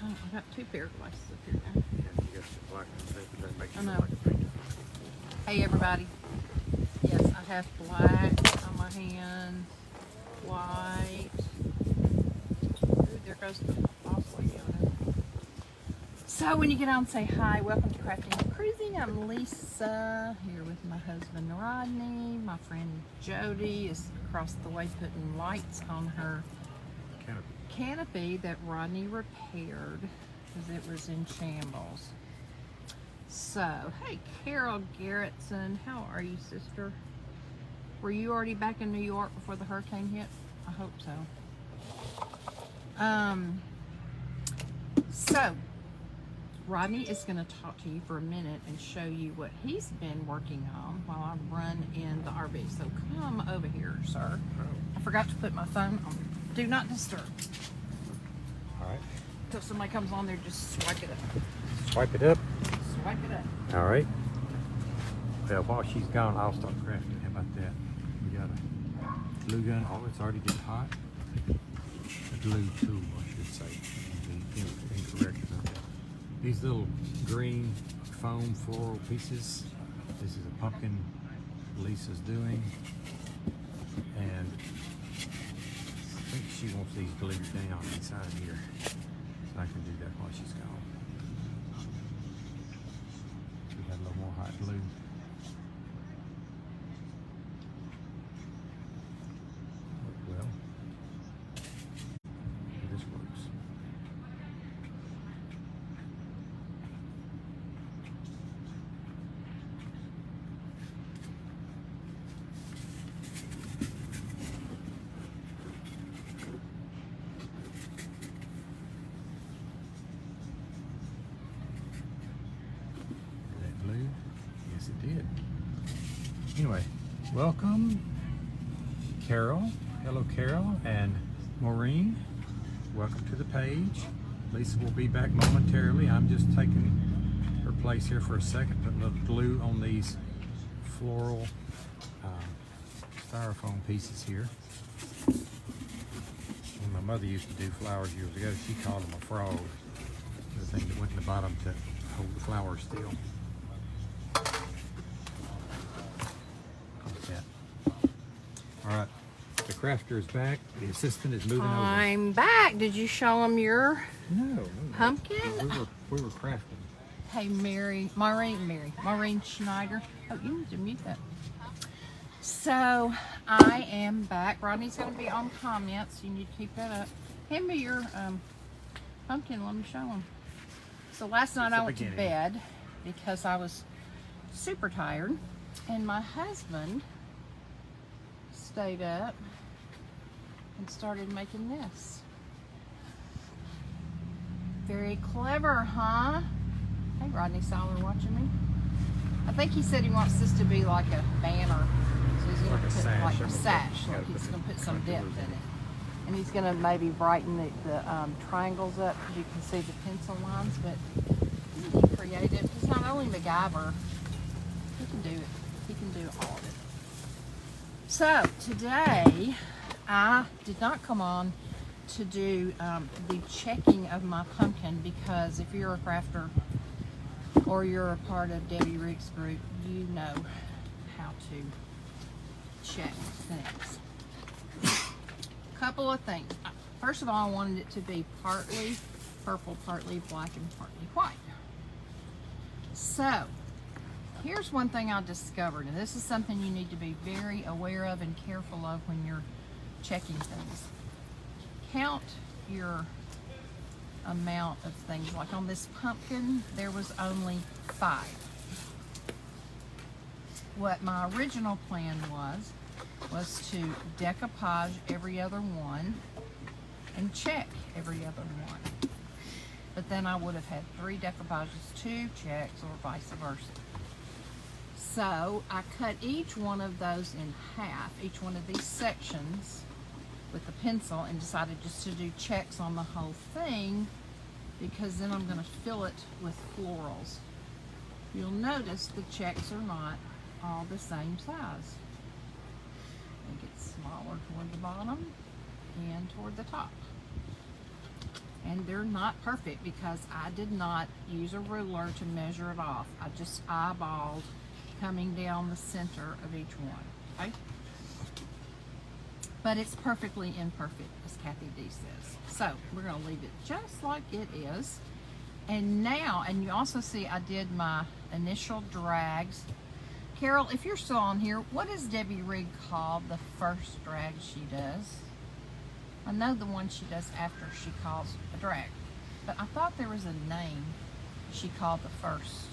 Oh, I got two pair of glasses up here now. Yeah, you got the black one too, but that makes I you know. look like a painter. Hey everybody. Yes, I have black on my hands, white. Ooh, there goes the boss lady on it. So when you get on, say hi. Welcome to Crafting and Cruising. I'm Lisa, here with my husband Rodney. My friend Jody is across the way putting lights on her canopy that Rodney repaired because it was in shambles. So, hey Carol Garrettson, how are you, sister? Were you already back in New York before the hurricane hit? I hope so. So, Rodney is going to talk to you for a minute and show you what he's been working on while I run in the RV. So come over here, sir. I forgot to put my phone on Do Not Disturb. All right. Until somebody comes on there, just swipe it up. Swipe it up. Swipe it up. All right. Well, while she's gone, I'll start crafting. How about that? We got a glue gun. Oh, it's already getting hot. A glue tool, I should say. Incorrect. These little green foam floral pieces. This is a pumpkin Lisa's doing. And I think she wants these glued down inside here. So I can do that while she's gone. We got a little more hot glue. Well, this works. That glue? Yes, it did. Anyway, welcome, Carol. Hello, Carol and Maureen. Welcome to the page. Lisa will be back momentarily. I'm just taking her place here for a second, putting a little glue on these floral styrofoam pieces here. When my mother used to do flowers years ago, she called them a frog, the thing that went in the bottom to hold the flowers still. Like that. All right, the crafter is back. The assistant is moving over. I'm back. Did you show them your No, pumpkin? we were crafting. Hey, Maureen Schneider. Oh, you need to mute that. So, I am back. Rodney's going to be on comments. You need to keep that up. Hand me your pumpkin. Let me show him. So, last night I went to bed because I was super tired. And my husband stayed up and started making this. Very clever, huh? Hey, Rodney Sowler watching me. I think he said he wants this to be like a banner. So he's going to put like a sash. Like he's going to put some depth in it. And he's going to maybe brighten the triangles up because you can see the pencil lines. But he's creative. He's not only MacGyver. He can do it. He can do all of it. So today I did not come on to do the checking of my pumpkin because if you're a crafter or you're a part of Debbie Rick's group, you know how to check things. Couple of things. First of all, I wanted it to be partly purple, partly black, and partly white. So, here's one thing I discovered, and this is something you need to be very aware of and careful of when you're checking things. Count your amount of things. Like on this pumpkin, there was only 5. What my original plan was to decoupage every other one and check every other one. But then I would have had 3 decoupages, 2 checks, or vice versa. So I cut each one of those in half, each one of these sections with a pencil, and decided just to do checks on the whole thing because then I'm going to fill it with florals. You'll notice the checks are not all the same size. They get smaller toward the bottom and toward the top. And they're not perfect because I did not use a ruler to measure it off. I just eyeballed coming down the center of each one, okay? But it's perfectly imperfect, as Kathy D says. So we're gonna leave it just like it is. And now, and you also see I did my initial drags. Carol, if you're still on here, what does Debbie Rigg call the first drag she does? I know the one she does after she calls a drag, but I thought there was a name she called the first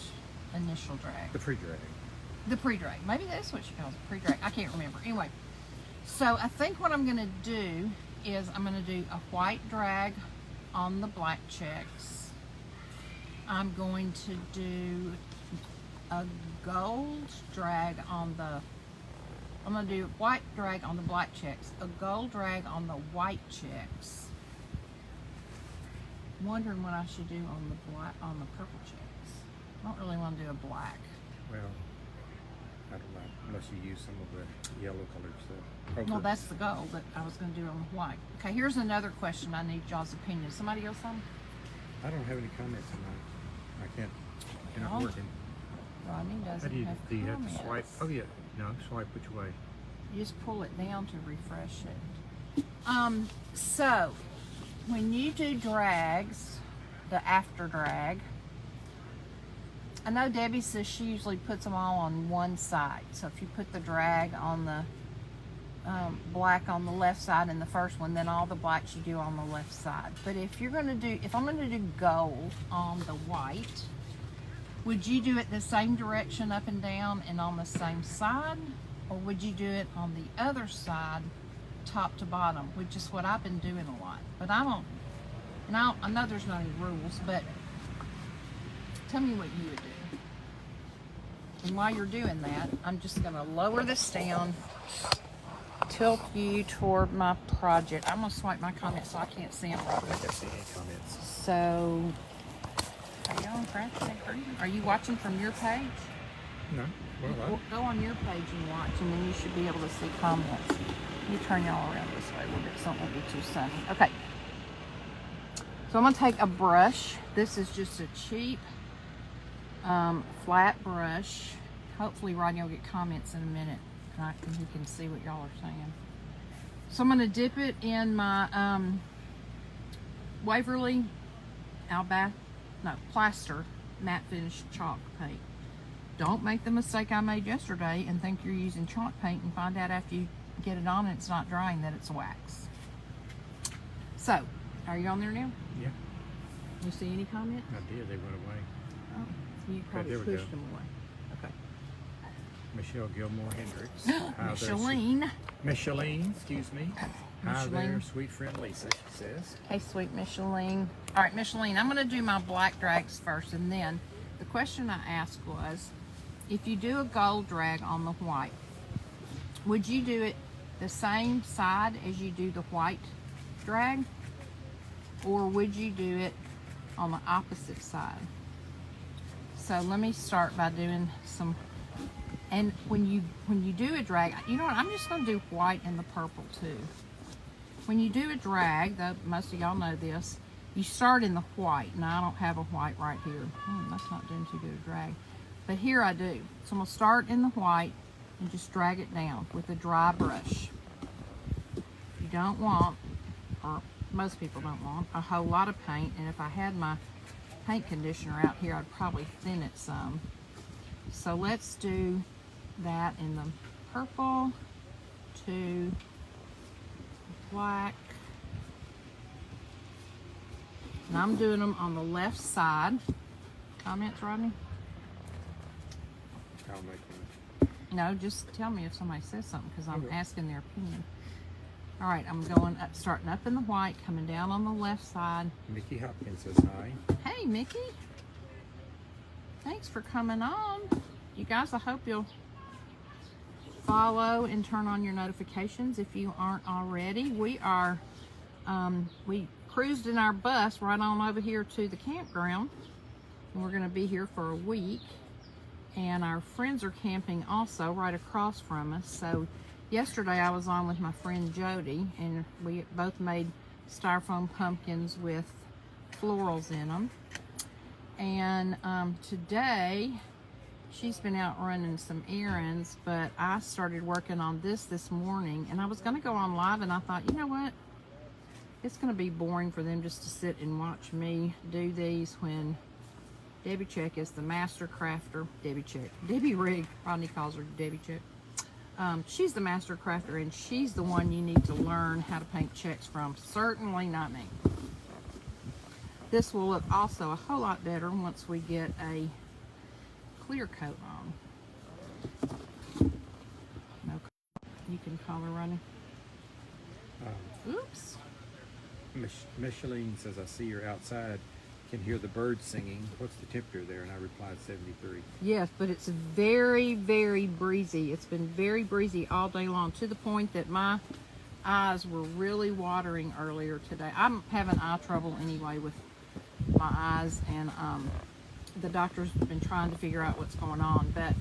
initial drag. The pre-drag. The pre-drag. Maybe that's what she calls it, pre-drag. I can't remember. Anyway, so I think what I'm going to do is I'm going to do a white drag on the black checks. I'm going to do a gold drag on the, I'm going to do white drag on the black checks, a gold drag on the white checks. I'm wondering what I should do on the black, on the purple checks. I don't really want to do a black. Well, I don't know, unless you use some of the yellow colored stuff. Well, that's the gold that I was going to do on the white. Okay, here's another question. I need y'all's opinion. Somebody else on? I don't have any comments tonight. I can't. You're not No. working. Rodney doesn't How do you have comments. to swipe? Oh yeah, no, swipe which way? You just pull it down to refresh it. So when you do drags, the after drag, I know Debbie says she usually puts them all on one side. So if you put the drag on the black on the left side in the first one, then all the blacks you do on the left side. But if you're going to do, if I'm going to do gold on the white, would you do it the same direction up and down and on the same side? Or would you do it on the other side, top to bottom, which is what I've been doing a lot. But I don't, and I know there's not any rules, but tell me what you would do. And while you're doing that, I'm just gonna lower this down, tilt you toward my project. I'm gonna swipe my comments so I can't see them I properly. can't see any comments. So, are you on Are you watching from your page? No. Well, Go on your page and watch, and then you should be able to see comments. Let me turn y'all around this way a little bit so it won't be too sunny. Okay. So I'm going to take a brush. This is just a cheap flat brush. Hopefully Rodney will get comments in a minute and he can see what y'all are saying. So I'm going to dip it in my Waverly plaster matte finish chalk paint. Don't make the mistake I made yesterday and think you're using chalk paint and find out after you get it on and it's not drying that it's wax. So, are you on there now? yeah, You see any comments? I did. They went away. Oh, so you probably there we pushed go. them away. Okay. Michelle Gilmore Hendricks. Hi there, Micheline. Micheline, excuse me. Hi there, Micheline. sweet friend Lisa, she says. Hey, sweet Micheline. All right, Micheline, I'm going to do my black drags first, and then the question I asked was, if you do a gold drag on the white, would you do it the same side as you do the white drag, or would you do it on the opposite side? So let me start by doing some, and when you do a drag, you know what, I'm just going to do white and the purple too. When you do a drag, though most of y'all know this, you start in the white. Now I don't have a white right here. That's not doing too good a drag. But here I do. So I'm going to start in the white and just drag it down with a dry brush. You don't want, or most people don't want, a whole lot of paint. And if I had my paint conditioner out here, I'd probably thin it some. So let's do that in the purple to black. And I'm doing them on the left side. Comments, Rodney? I'll make one. No, just tell me if somebody says something because I'm asking their opinion. All right, I'm going up, starting up in the white, coming down on the left side. Mickey Hopkins says hi. Hey, Mickey. Thanks for coming on. You guys, I hope you'll follow and turn on your notifications if you aren't already. We are, we cruised in our bus right on over here to the campground. And we're going to be here for a week. And our friends are camping also right across from us. So yesterday I was on with my friend Jody, and we both made styrofoam pumpkins with florals in them. And today, she's been out running some errands, but I started working on this morning, and I was going to go on live, and I thought, you know what? It's going to be boring for them just to sit and watch me do these when Debbie Check is the master crafter. Debbie Check. Debbie Rigg. Rodney calls her Debbie Check. She's the master crafter, and she's the one you need to learn how to paint checks from. Certainly not me. This will look also a whole lot better once we get a clear coat on. No, you can color running. Oops. Micheline says, I see you're outside. Can hear the birds singing. What's the temperature there? And I replied 73. Yes, but it's very, very breezy. It's been very breezy all day long, to the point that my eyes were really watering earlier today. I'm having eye trouble anyway with my eyes, and the doctor's been trying to figure out what's going on. But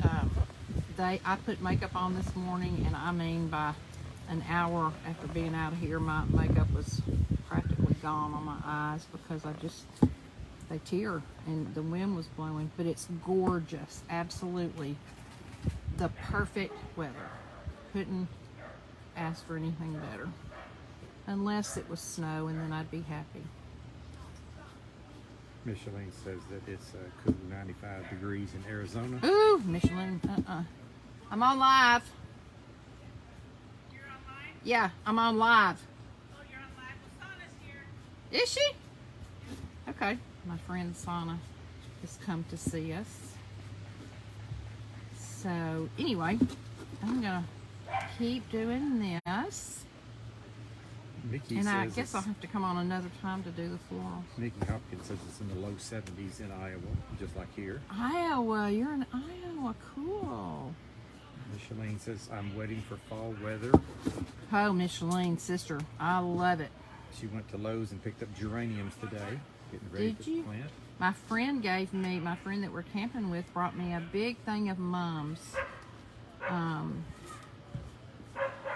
I put makeup on this morning, and I mean by an hour after being out of here, my makeup was practically gone on my eyes because they tear and the wind was blowing. But it's gorgeous, absolutely the perfect weather. Couldn't ask for anything better, unless it was snow, and then I'd be happy. Micheline says that it's cool 95 degrees in Arizona. Ooh, Micheline, I'm on live. You're on live? Yeah, I'm on live. Oh, you're on live. Well, Sana's here. Is she? Okay, my friend Sana has come to see us. So anyway, I'm gonna keep doing this. Mickey And says I guess I'll have to come on another time to do the floral. Mickey Hopkins says it's in the low 70s in Iowa, just like here. Iowa, you're in Iowa, cool. Micheline says, I'm waiting for fall weather. Oh, Micheline, sister, I love it. She went to Lowe's and picked up geraniums today, getting ready Did to you? plant. My friend that we're camping with brought me a big thing of mums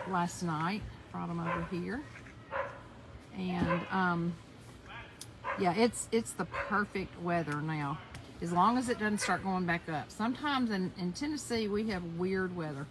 last night. Brought them over here. And yeah, it's the perfect weather now, as long as it doesn't start going back up. Sometimes in Tennessee we have weird weather.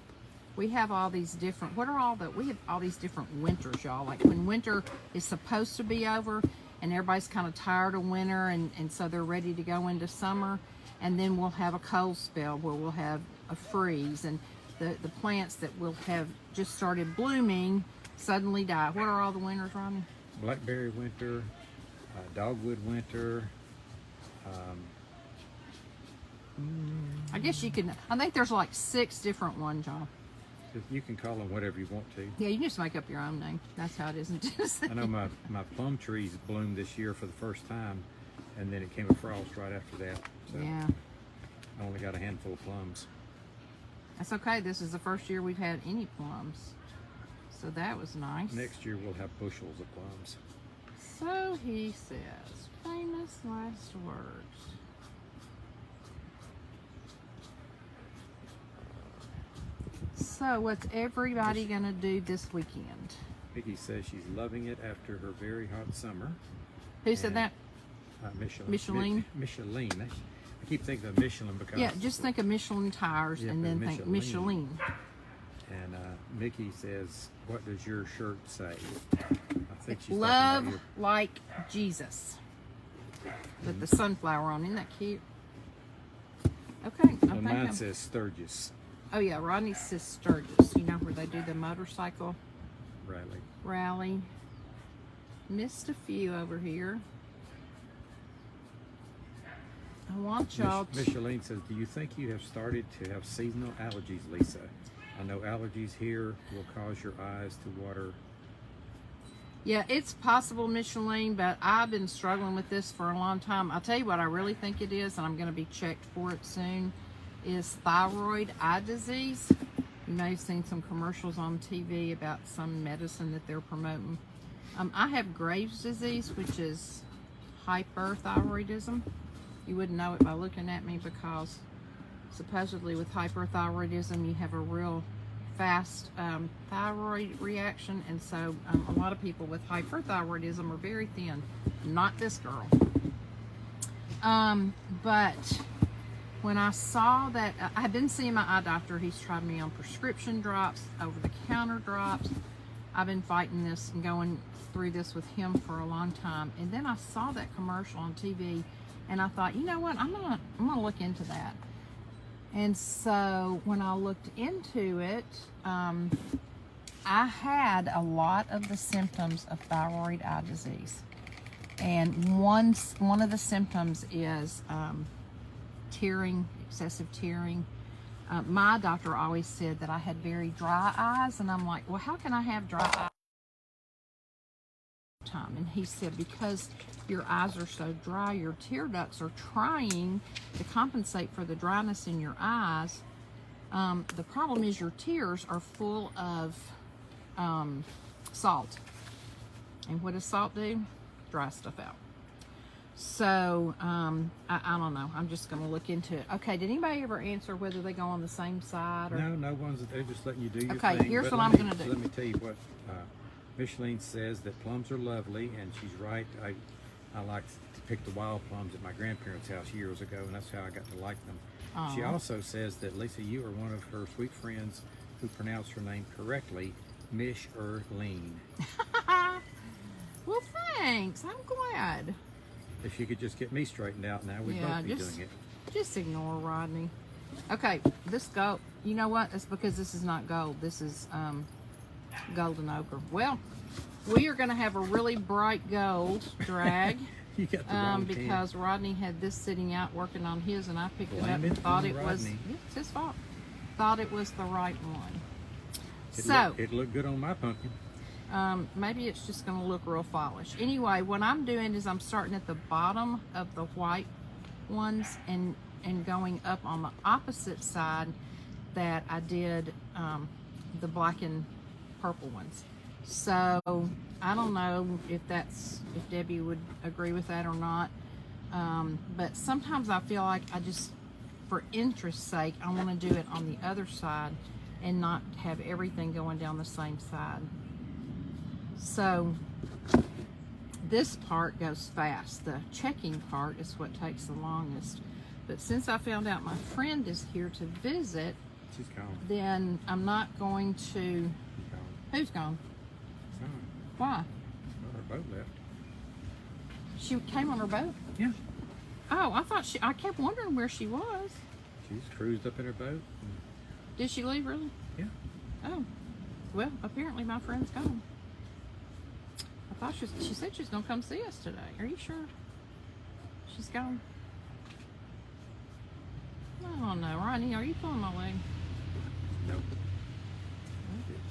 We have all these different, we have all these different winters, y'all. Like when winter is supposed to be over and everybody's kind of tired of winter, and so they're ready to go into summer, and then we'll have a cold spell where we'll have a freeze, and the plants that will have just started blooming suddenly die. What are all the winters, Ronnie? Blackberry winter, dogwood winter. I guess you can, I think there's like 6 different ones, y'all. You can call them whatever you want to. Yeah, you can just make up your own name. That's how it is in Tennessee. I know my plum trees bloomed this year for the first time, and then it came a frost right after that. So Yeah, I only got a handful of plums. that's okay. This is the first year we've had any plums, so that was nice. Next year we'll have bushels of plums. So he says, famous last words. So what's everybody gonna do this weekend? Vicky says she's loving it after her very hot summer. Who said And, that? Michelin. Micheline? Michelin. I keep thinking of Michelin because. Yeah, just think of Michelin tires, Yeah, and then but think Michelin. Michelin. And Mickey says, "What does your shirt say?" I think she's Love talking about like Jesus. With the sunflower on. Isn't that cute? Okay, your. I Well, think mine I'm, says Sturgis. oh yeah, Rodney says Sturgis. You know where they do the motorcycle Riley. rally. Missed a few over here. I want y'all to... Micheline says, "Do you think you have started to have seasonal allergies, Lisa? I know allergies here will cause your eyes to water." Yeah, it's possible, Micheline, but I've been struggling with this for a long time. I'll tell you what I really think it is, and I'm going to be checked for it soon, is thyroid eye disease. You may have seen some commercials on TV about some medicine that they're promoting. I have Graves' disease, which is hyperthyroidism. You wouldn't know it by looking at me, because supposedly with hyperthyroidism you have a real fast thyroid reaction, and so a lot of people with hyperthyroidism are very thin. Not this girl. But when I saw that, I had been seeing my eye doctor. He's tried me on prescription drops, over-the-counter drops. I've been fighting this and going through this with him for a long time. And then I saw that commercial on TV, and I thought, you know what, I'm gonna look into that. And so when I looked into it, I had a lot of the symptoms of thyroid eye disease. And one of the symptoms is tearing, excessive tearing. My doctor always said that I had very dry eyes, and I'm like, well, how can I have dry eyes? Time? And he said, because your eyes are so dry, your tear ducts are trying to compensate for the dryness in your eyes. The problem is your tears are full of salt. And what does salt do? Dry stuff out. So, I don't know. I'm just going to look into it. Okay, did anybody ever answer whether they go on the same side? Or? No one's. They're just letting you do your thing. Okay, here's what I'm going to do. Let me tell you what Micheline says, that plums are lovely, and she's right. I like to pick the wild plums at my grandparents' house years ago, and that's how I got to like them. Aww. She also says that, Lisa, you are one of her sweet friends who pronounced her name correctly, Micheline. Well, thanks. I'm glad. If you could just get me straightened out now, we'd both be doing it. Just ignore Rodney. Okay, this gold, you know what? It's because this is not gold. This is golden ochre. Well, we are going to have a really bright gold drag. You got the wrong because can. Rodney had this sitting out working on his, and I picked it up and thought it was, it's his fault. Thought it was the right one. It looked good on my pumpkin. Maybe it's just going to look real fallish. Anyway, what I'm doing is I'm starting at the bottom of the white ones and going up on the opposite side that I did the black and purple ones. So I don't know if Debbie would agree with that or not. But sometimes I feel like for interest's sake, I want to do it on the other side and not have everything going down the same side. So this part goes fast. The checking part is what takes the longest. But since I found out my friend is here to visit, she's gone. Then I'm not going to. Gone. Who's gone? She's gone. Why? Well, her boat left. She came on her boat? Yeah. Oh, I kept wondering where she was. She's cruised up in her boat. Did she leave really? Yeah. Oh. Well, apparently my friend's gone. I thought she said she was going to come see us today. Are you sure? She's gone? I don't know. Rodney, are you pulling my leg? Nope.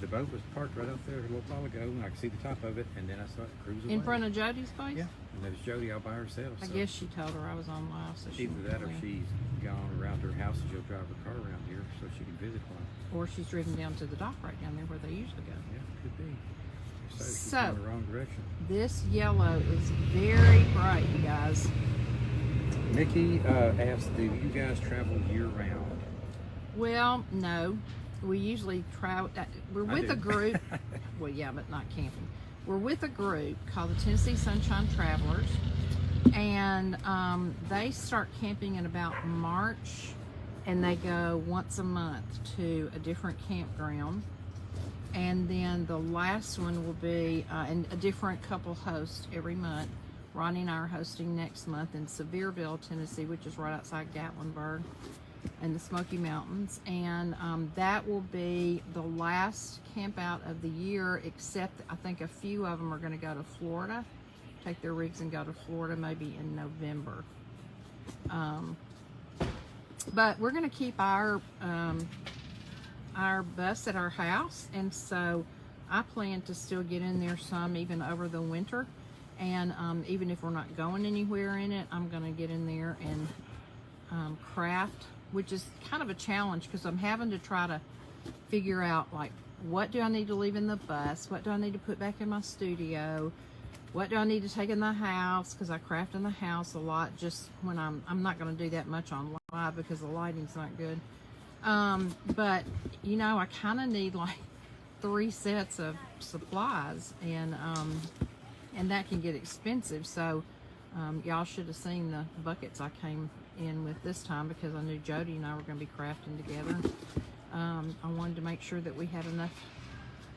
The boat was parked right out there a little while ago, and I could see the top of it, and then I saw it cruise away. In front of Jody's place? Yeah. And there's Jody all by herself. I guess she told her I was on live, so she either that or she's gone around her house and she'll drive her car around here so she can visit one. Or she's driven down to the dock right down there where they usually go. Yeah, could be. So she's So, going the wrong direction. This yellow is very bright, you guys. Mickey asked, do you guys travel year-round? Well, no. We usually travel. We're with a group. Well, yeah, but not camping. We're with a group called the Tennessee Sunshine Travelers, and they start camping in about March, and they go once a month to a different campground. And then the last one will be, and a different couple host every month. Ronnie and I are hosting next month in Sevierville, Tennessee, which is right outside Gatlinburg and the Smoky Mountains. And that will be the last camp out of the year, except I think a few of them are going to go to Florida, take their rigs and go to Florida maybe in November. But we're going to keep our bus at our house, and so I plan to still get in there some even over the winter, and even if we're not going anywhere in it, I'm going to get in there and craft, which is kind of a challenge because I'm having to try to figure out, like, what do I need to leave in the bus, what do I need to put back in my studio, what do I need to take in the house, because I craft in the house a lot just when I'm not going to do that much on live because the lighting's not good. But you know, I kind of need like 3 sets of supplies, and that can get expensive. So y'all should have seen the buckets I came in with this time, because I knew Jody and I were going to be crafting together. I wanted to make sure that we had enough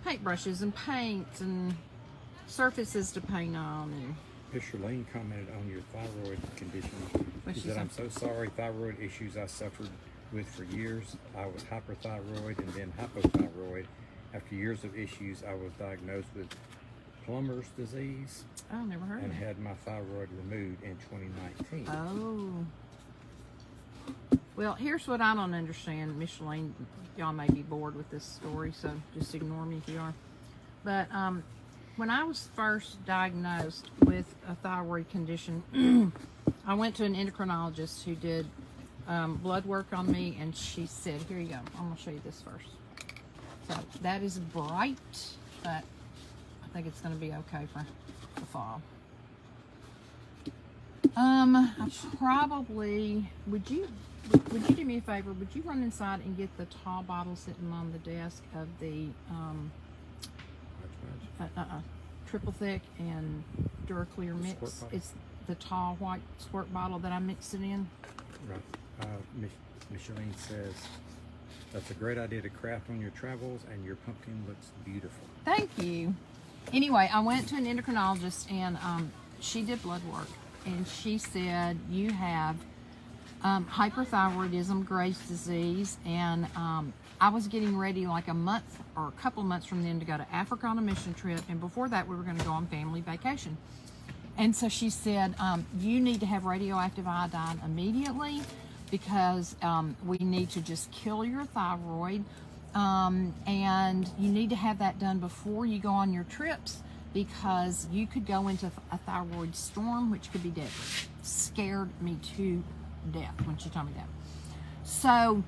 paintbrushes and paints and surfaces to paint on. And Miss Charlene commented on your thyroid condition. What'd She she said, say? I'm so sorry, thyroid issues I suffered with for years. I was hyperthyroid and then hypothyroid. After years of issues, I was diagnosed with plumber's disease oh, never heard and of it. had my thyroid removed in 2019. Oh. Well, here's what I don't understand, Micheline. Y'all may be bored with this story, so just ignore me if you are. But when I was first diagnosed with a thyroid condition, I went to an endocrinologist who did blood work on me, and she said, here you go, I'm going to show you this first. So that is bright, but I think it's going to be okay for the fall. I probably, would you do me a favor? Would you run inside and get the tall bottle sitting on the desk of the triple thick and Duraclear mix? Squirt bottle? It's the tall white squirt bottle that I mixed it in. Right. Miss Charlene says, that's a great idea to craft on your travels, and your pumpkin looks beautiful. Thank you. Anyway, I went to an endocrinologist, and she did blood work, and she said you have hyperthyroidism, Graves' disease, and I was getting ready like a month or a couple of months from then to go to Africa on a mission trip, and before that we were going to go on family vacation. And so she said, you need to have radioactive iodine immediately, because we need to just kill your thyroid, and you need to have that done before you go on your trips, because you could go into a thyroid storm, which could be deadly. Scared me to death when she told me that. So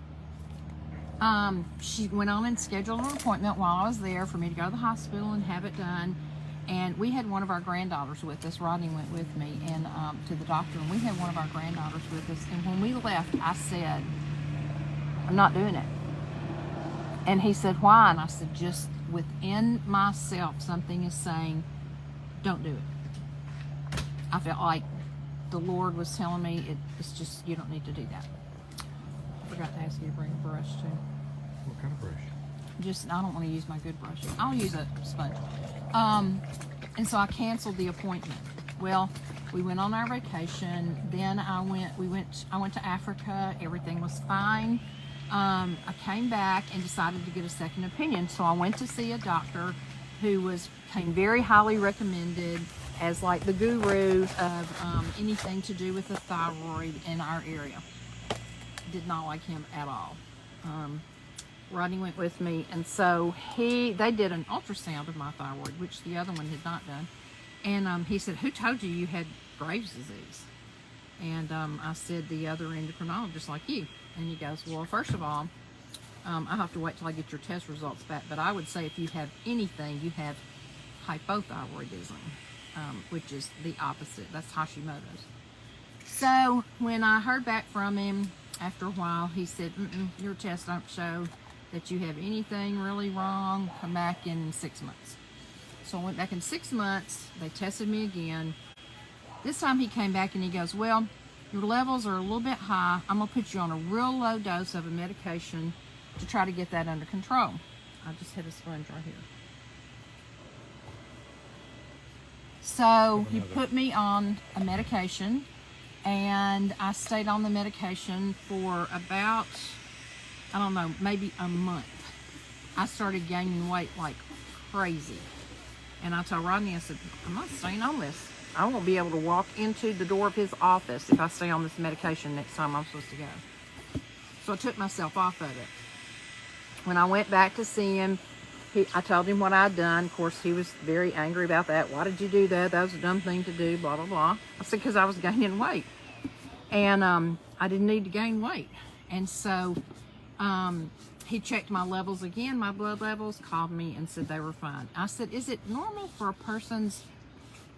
she went on and scheduled an appointment while I was there for me to go to the hospital and have it done. And we had one of our granddaughters with us. Rodney went with me and to the doctor, and we had one of our granddaughters with us. And when we left, I said, I'm not doing it. And he said, why? And I said, just within myself, something is saying, don't do it. I felt like the Lord was telling me, it's just, you don't need to do that. I forgot to ask you to bring a brush too. What kind of brush? Just, I don't want to use my good brush. I'll use a sponge. And so I canceled the appointment. Well, we went on our vacation. Then I went to Africa. Everything was fine. I came back and decided to get a second opinion. So I went to see a doctor who came very highly recommended as like the guru of anything to do with the thyroid in our area. Did not like him at all. Rodney went with me, and so they did an ultrasound of my thyroid, which the other one had not done. And he said, who told you had Graves' disease? And I said, the other endocrinologist like you. And he goes, well, first of all, I have to wait till I get your test results back. But I would say if you have anything, you have hypothyroidism, which is the opposite. That's Hashimoto's. So when I heard back from him after a while, he said, your tests don't show that you have anything really wrong. Come back in 6 months. So I went back in 6 months. They tested me again. This time he came back and he goes, well, your levels are a little bit high. I'm going to put you on a real low dose of a medication to try to get that under control. I just hit a sponge right here. So he put me on a medication, and I stayed on the medication for about, I don't know, maybe a month. I started gaining weight like crazy. And I told Rodney, I said, I'm not staying on this. I won't be able to walk into the door of his office if I stay on this medication next time I'm supposed to go. So I took myself off of it. When I went back to see him, I told him what I'd done. Of course, he was very angry about that. Why did you do that? That was a dumb thing to do, blah, blah, blah. I said, because I was gaining weight. And I didn't need to gain weight. And so he checked my levels again, my blood levels, called me and said they were fine. I said, is it normal for a person's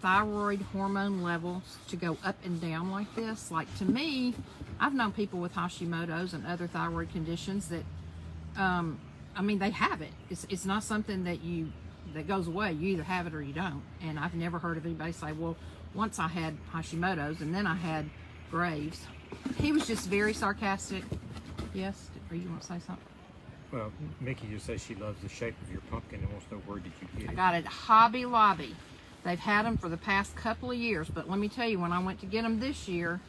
thyroid hormone levels to go up and down like this. Like, to me, I've known people with Hashimoto's and other thyroid conditions that, I mean, they have it. It's not something that goes away. You either have it or you don't. And I've never heard of anybody say, well, once I had Hashimoto's and then I had Graves. He was just very sarcastic. Yes, or you want to say something? Well, Mickey just says she loves the shape of your pumpkin and wants to know, where did you get I it? got it at Hobby Lobby. They've had them for the past couple of years, but let me tell you, when I went to get them this year,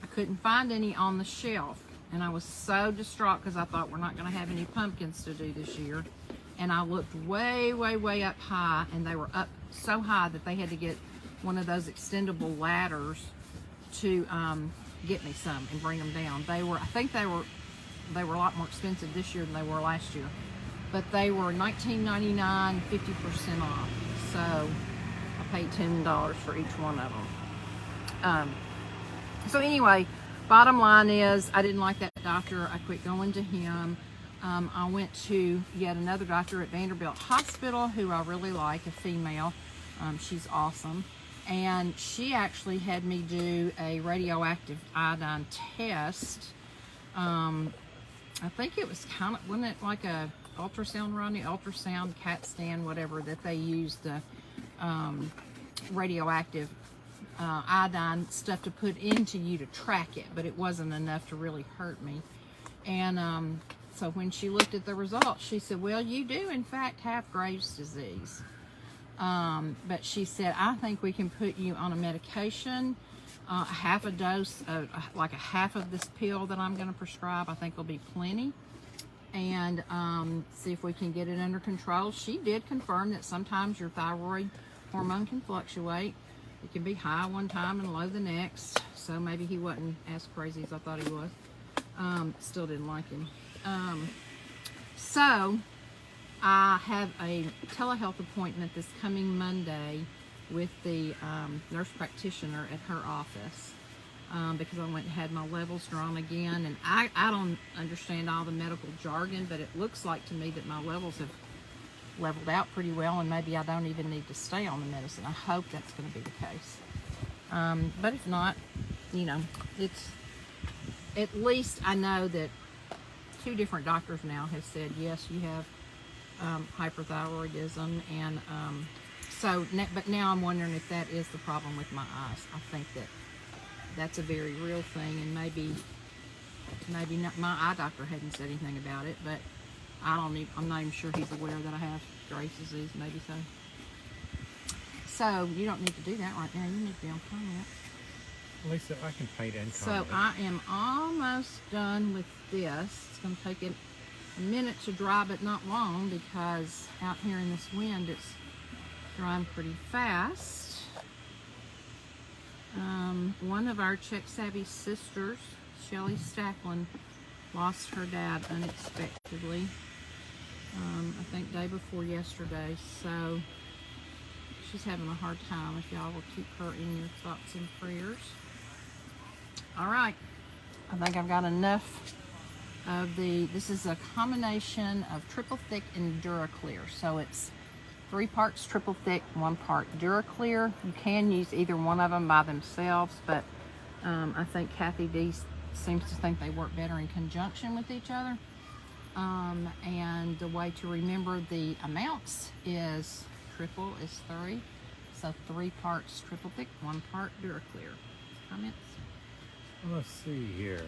I couldn't find any on the shelf. And I was so distraught because I thought we're not going to have any pumpkins to do this year. And I looked way, way, way up high, and they were up so high that they had to get one of those extendable ladders to get me some and bring them down. I think they were a lot more expensive this year than they were last year. But they were $19.99, 50% off. So I paid $10 for each one of them. So anyway, bottom line is, I didn't like that doctor. I quit going to him. I went to yet another doctor at Vanderbilt Hospital who I really like, a female. She's awesome. And she actually had me do a radioactive iodine test. I think it was kind of, wasn't it like a ultrasound, Rodney? Ultrasound, CAT scan, whatever, that they used the radioactive iodine stuff to put into you to track it, but it wasn't enough to really hurt me. And so when she looked at the results, she said, well, you do in fact have Graves' disease. But she said, I think we can put you on a medication, half a dose, like a half of this pill that I'm going to prescribe, I think will be plenty. And see if we can get it under control. She did confirm that sometimes your thyroid hormone can fluctuate. It can be high one time and low the next. So maybe he wasn't as crazy as I thought he was. Still didn't like him. So I have a telehealth appointment this coming Monday with the nurse practitioner at her office because I went and had my levels drawn again. And I don't understand all the medical jargon, but it looks like to me that my levels have leveled out pretty well, and maybe I don't even need to stay on the medicine. I hope that's going to be the case. But if not, you know, it's, at least I know that 2 different doctors now have said, yes, you have hyperthyroidism, and but now I'm wondering if that is the problem with my eyes. I think that that's a very real thing, and maybe not, my eye doctor hadn't said anything about it, but I'm not even sure he's aware that I have Graves' disease. Maybe so. So you don't need to do that right now. You need to be on comment. Lisa, I can paint and So comment. I am almost done with this. It's going to take it a minute to dry, but not long, because out here in this wind it's drying pretty fast. One of our Czech Savvy sisters, Shelly Stacklin, lost her dad unexpectedly, I think day before yesterday, so she's having a hard time. If y'all will keep her in your thoughts and prayers. All right, I think I've got enough of this is a combination of triple thick and DuraClear. So it's 3 parts triple thick, 1 part DuraClear. You can use either one of them by themselves, but I think Kathy D seems to think they work better in conjunction with each other. And the way to remember the amounts is triple is 3. So 3 parts triple thick, 1 part DuraClear. Comments? Let's see here.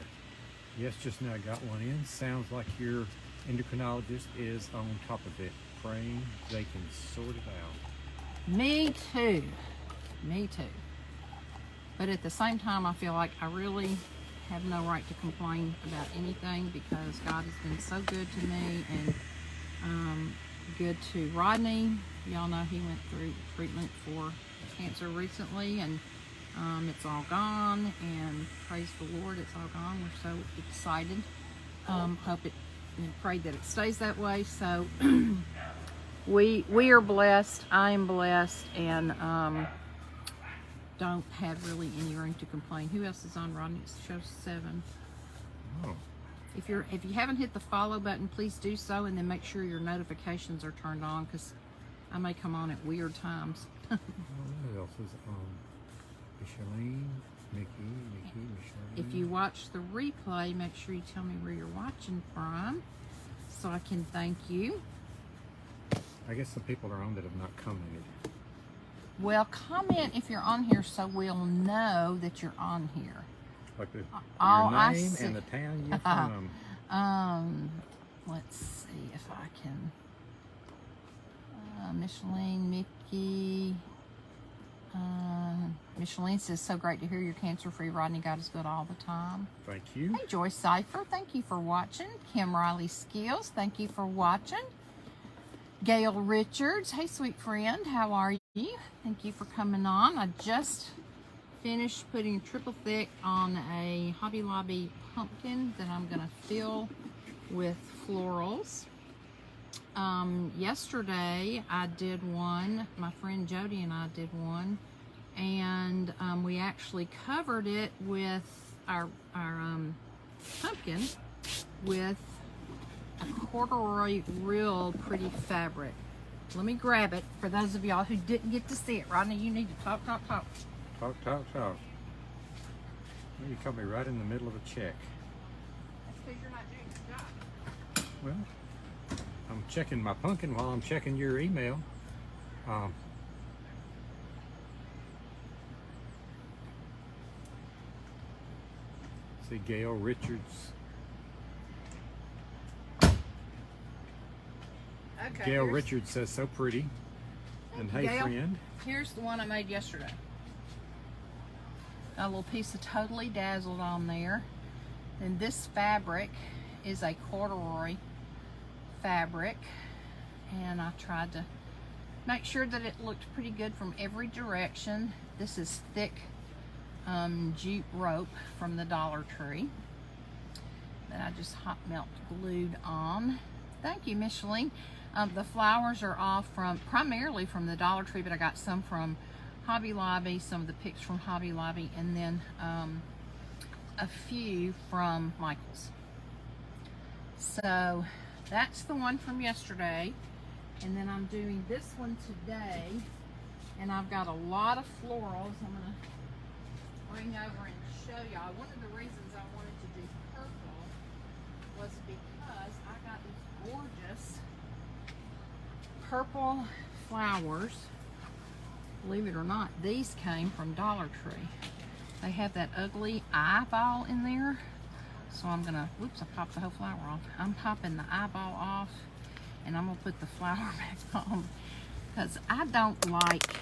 Yes, just now got one in. Sounds like your endocrinologist is on top of it, praying they can sort it out. Me too. Me too. But at the same time, I feel like I really have no right to complain about anything, because God has been so good to me, and good to Rodney. Y'all know he went through treatment for cancer recently, and it's all gone, and praise the Lord, it's all gone. We're so excited. Hope it, and pray that it stays that way. So we are blessed. I am blessed, and don't have really any room to complain. Who else is on, Rodney? It shows 7. Oh. If you haven't hit the follow button, please do so, and then make sure your notifications are turned on, because I may come on at weird times. Well, else is Micheline, Mickey, Micheline. If you watch the replay, make sure you tell me where you're watching from so I can thank you. I guess some people are on that have not commented. Well, comment if you're on here so we'll know that you're on here. Like the, Oh, your I name see. and the town you're from. Let's see if I can. Micheline, Mickey. Micheline says, so great to hear you're cancer-free. Rodney, God is good all the time. Thank you. Hey, Joyce Cipher, thank you for watching. Kim Riley Skills, thank you for watching. Gail Richards, hey, sweet friend, how are you? Thank you for coming on. I just finished putting triple thick on a Hobby Lobby pumpkin that I'm going to fill with florals. Yesterday I did one, my friend Jody and I did one, and we actually covered it with our pumpkin with a corduroy real pretty fabric. Let me grab it for those of y'all who didn't get to see it. Rodney, you need to talk. Talk. You caught me right in the middle of a check. That's because you're not doing your job. Well, I'm checking my pumpkin while I'm checking your email. See, Gail Richards. Okay, Gail Richards says so pretty. And hey, Gail. friend. Here's the one I made yesterday. A little piece of Totally Dazzled on there. And this fabric is a corduroy fabric. And I tried to make sure that it looked pretty good from every direction. This is thick jute rope from the Dollar Tree that I just hot melt glued on. Thank you, Micheline. The flowers are all primarily from the Dollar Tree, but I got some from Hobby Lobby, some of the picks from Hobby Lobby, and then a few from Michael's. So that's the one from yesterday, and then I'm doing this one today, and I've got a lot of florals I'm gonna bring over and show y'all. One of the reasons I wanted to do purple was because I got these gorgeous purple flowers. Believe it or not, these came from Dollar Tree. They have that ugly eyeball in there. So I'm gonna, whoops, I popped the whole flower off. I'm popping the eyeball off and I'm gonna put the flower back on because I don't like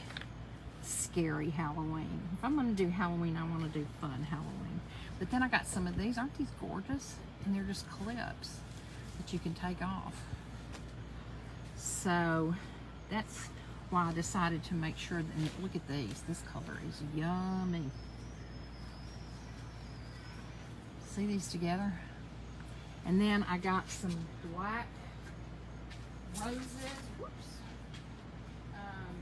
scary Halloween. If I'm gonna do Halloween, I wanna do fun Halloween. But then I got some of these, aren't these gorgeous? And they're just clips that you can take off. So that's why I decided to make sure that, look at these, this color is yummy. See these together? And then I got some black roses, whoops. And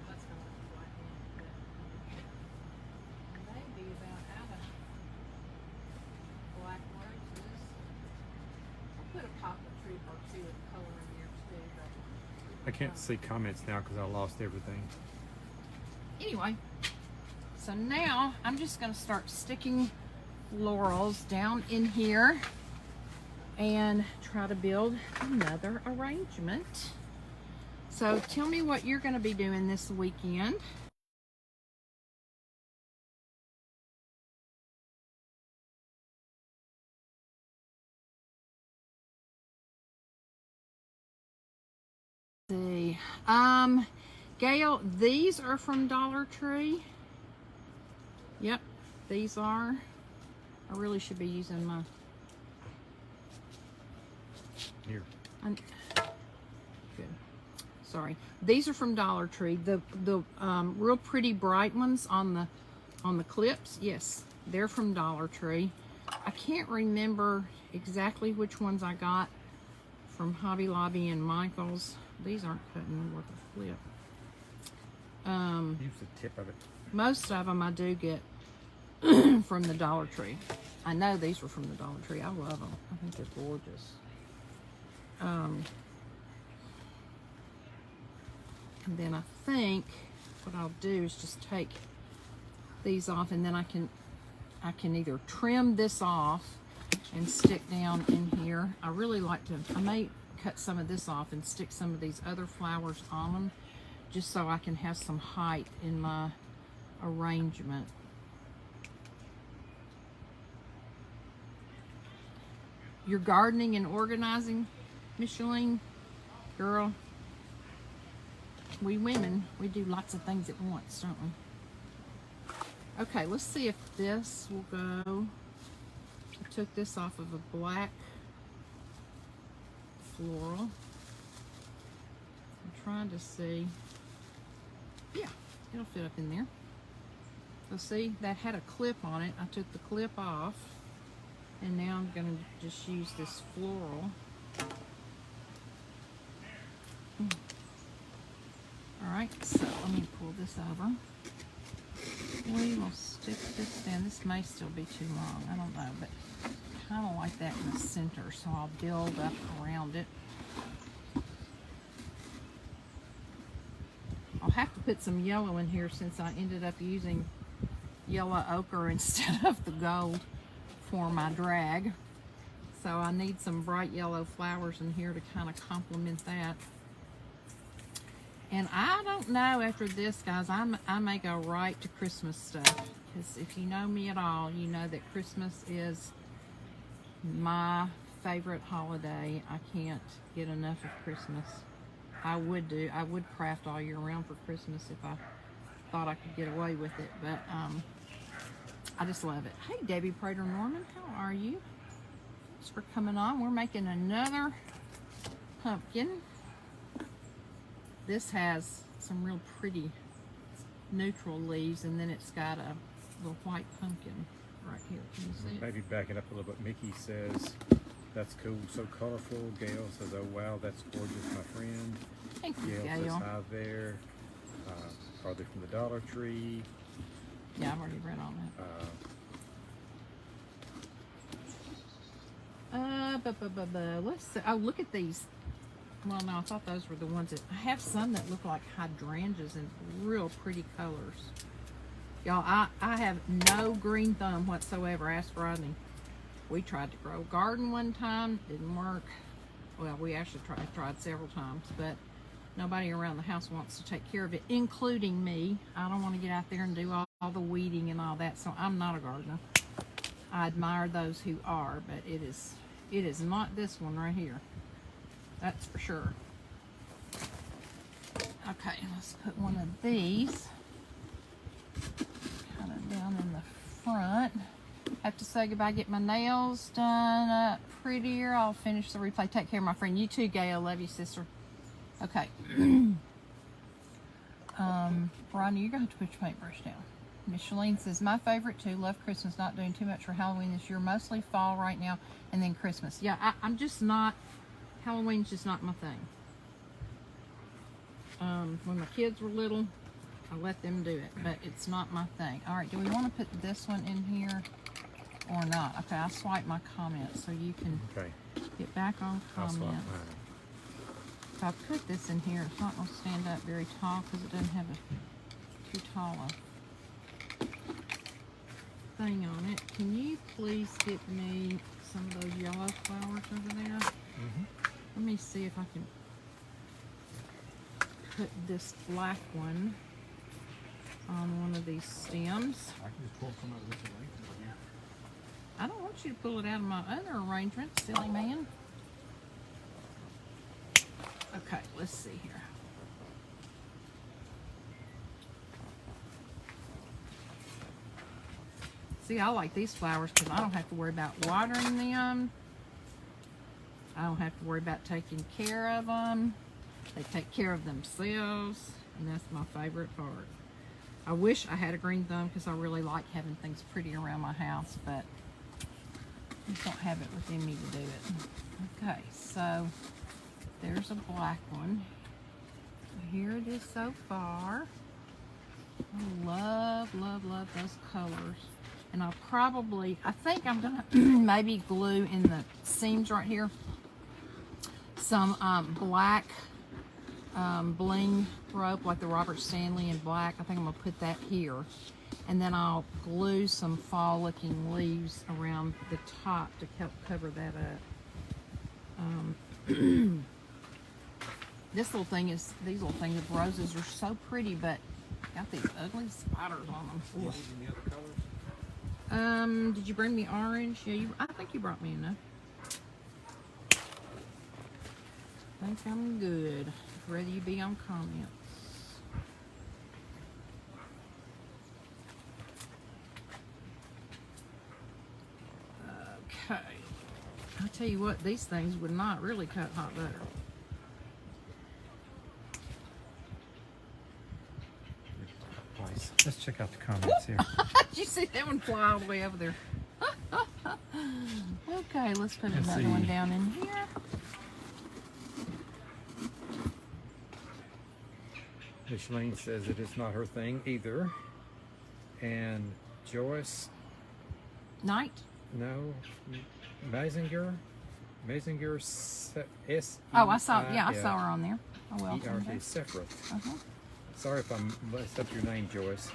that's gonna look black in, but maybe about out of black roses. I'll put a pocket tree or two of color in there too, but I can't see comments now because I lost everything. anyway, so now I'm just going to start sticking florals down in here and try to build another arrangement. So tell me what you're going to be doing this weekend. Let's see. Gail, these are from Dollar Tree. Yep, these are. I really should be using my. Here. Good. Sorry. These are from Dollar Tree. The real pretty bright ones on the clips. Yes, they're from Dollar Tree. I can't remember exactly which ones I got from Hobby Lobby and Michael's. These aren't cutting worth a flip. Use the tip of it. Most of them I do get from the Dollar Tree. I know these were from the Dollar Tree. I love them. I think they're gorgeous. And then I think what I'll do is just take these off, and then I can either trim this off and stick down in here. I really like to, I may cut some of this off and stick some of these other flowers on them, just so I can have some height in my arrangement. You're gardening and organizing, Micheline? Girl, we women, we do lots of things at once, don't we? Okay, let's see if this will go. I took this off of a black floral. I'm trying to see. Yeah, it'll fit up in there. So see, that had a clip on it. I took the clip off, and now I'm gonna just use this floral. All right, so let me pull this over. We will stick this in. This may still be too long, I don't know, but kind of like that in the center, so I'll build up around it. I'll have to put some yellow in here since I ended up using yellow ochre instead of the gold for my drag. So I need some bright yellow flowers in here to kind of complement that. And I don't know, after this, guys, I may go right to Christmas stuff. Because if you know me at all, you know that Christmas is my favorite holiday. I can't get enough of Christmas. I would craft all year round for Christmas if I thought I could get away with it. But I just love it. Hey, Debbie Prater Norman, how are you? Thanks for coming on. We're making another pumpkin. This has some real pretty neutral leaves, and then it's got a little white pumpkin right here. Can you see it? Maybe back it up a little bit. Mickey says, that's cool, so colorful. Gail says, oh wow, that's gorgeous, my friend. Thank you, Gail Gail. says hi there. Are they from the Dollar Tree? Yeah, I've already read all that. Let's see. Oh, look at these. Well, no, I thought those were the ones that I have some that look like hydrangeas in real pretty colors. Y'all, I have no green thumb whatsoever. Ask Rodney. We tried to grow a garden one time, didn't work. Well, we actually tried several times, but nobody around the house wants to take care of it, including me. I don't want to get out there and do all the weeding and all that, so I'm not a gardener. I admire those who are, but it is not this one right here. That's for sure. Okay, let's put one of these kind of down in the front. Have to say goodbye, get my nails done up prettier. I'll finish the replay. Take care, my friend. You too, Gail. Love you, sister. Okay. Rodney, you're going to have to put your paintbrush down. Micheline says, my favorite too. Love Christmas. Not doing too much for Halloween this year. Mostly fall right now, and then Christmas. Yeah, I'm just not. Halloween's just not my thing. When my kids were little, I let them do it, but it's not my thing. All right, do we want to put this one in here or not? Okay, I'll swipe my comments so you can get back on comments. If I put this in here, it's not going to stand up very tall because it doesn't have a too tall a thing on it. Can you please get me some of those yellow flowers over there? Let me see if I can put this black one on one of these stems. I can just pull some out of this arrangement. I don't want you to pull it out of my other arrangement, silly man. Okay, let's see here. See, I like these flowers because I don't have to worry about watering them. I don't have to worry about taking care of them. They take care of themselves, and that's my favorite part. I wish I had a green thumb because I really like having things pretty around my house, but I just don't have it within me to do it. Okay, so there's a black one. Here it is so far. I love, love, love those colors. And I'll probably, I think I'm gonna maybe glue in the seams right here some black bling rope like the Robert Stanley in black. I think I'm gonna put that here. And then I'll glue some fall looking leaves around the top to help cover that up. These little things of roses are so pretty, but got these ugly spiders on them. You need any other colors? Did you bring me orange? Yeah, I think you brought me enough. I think I'm good. I'd rather you be on comments. Okay. I'll tell you what, these things would not really cut hot butter. Nice. Let's check out the comments here. Did you see that one fly all the way over there? Okay, let's put another one down in here. Micheline says it is not her thing either. And Joyce, Night? no, Mazinger, S. Oh, I saw her on there. Oh, well. E-R-K, Separate. Uh-huh. Sorry if I messed up your name, Joyce.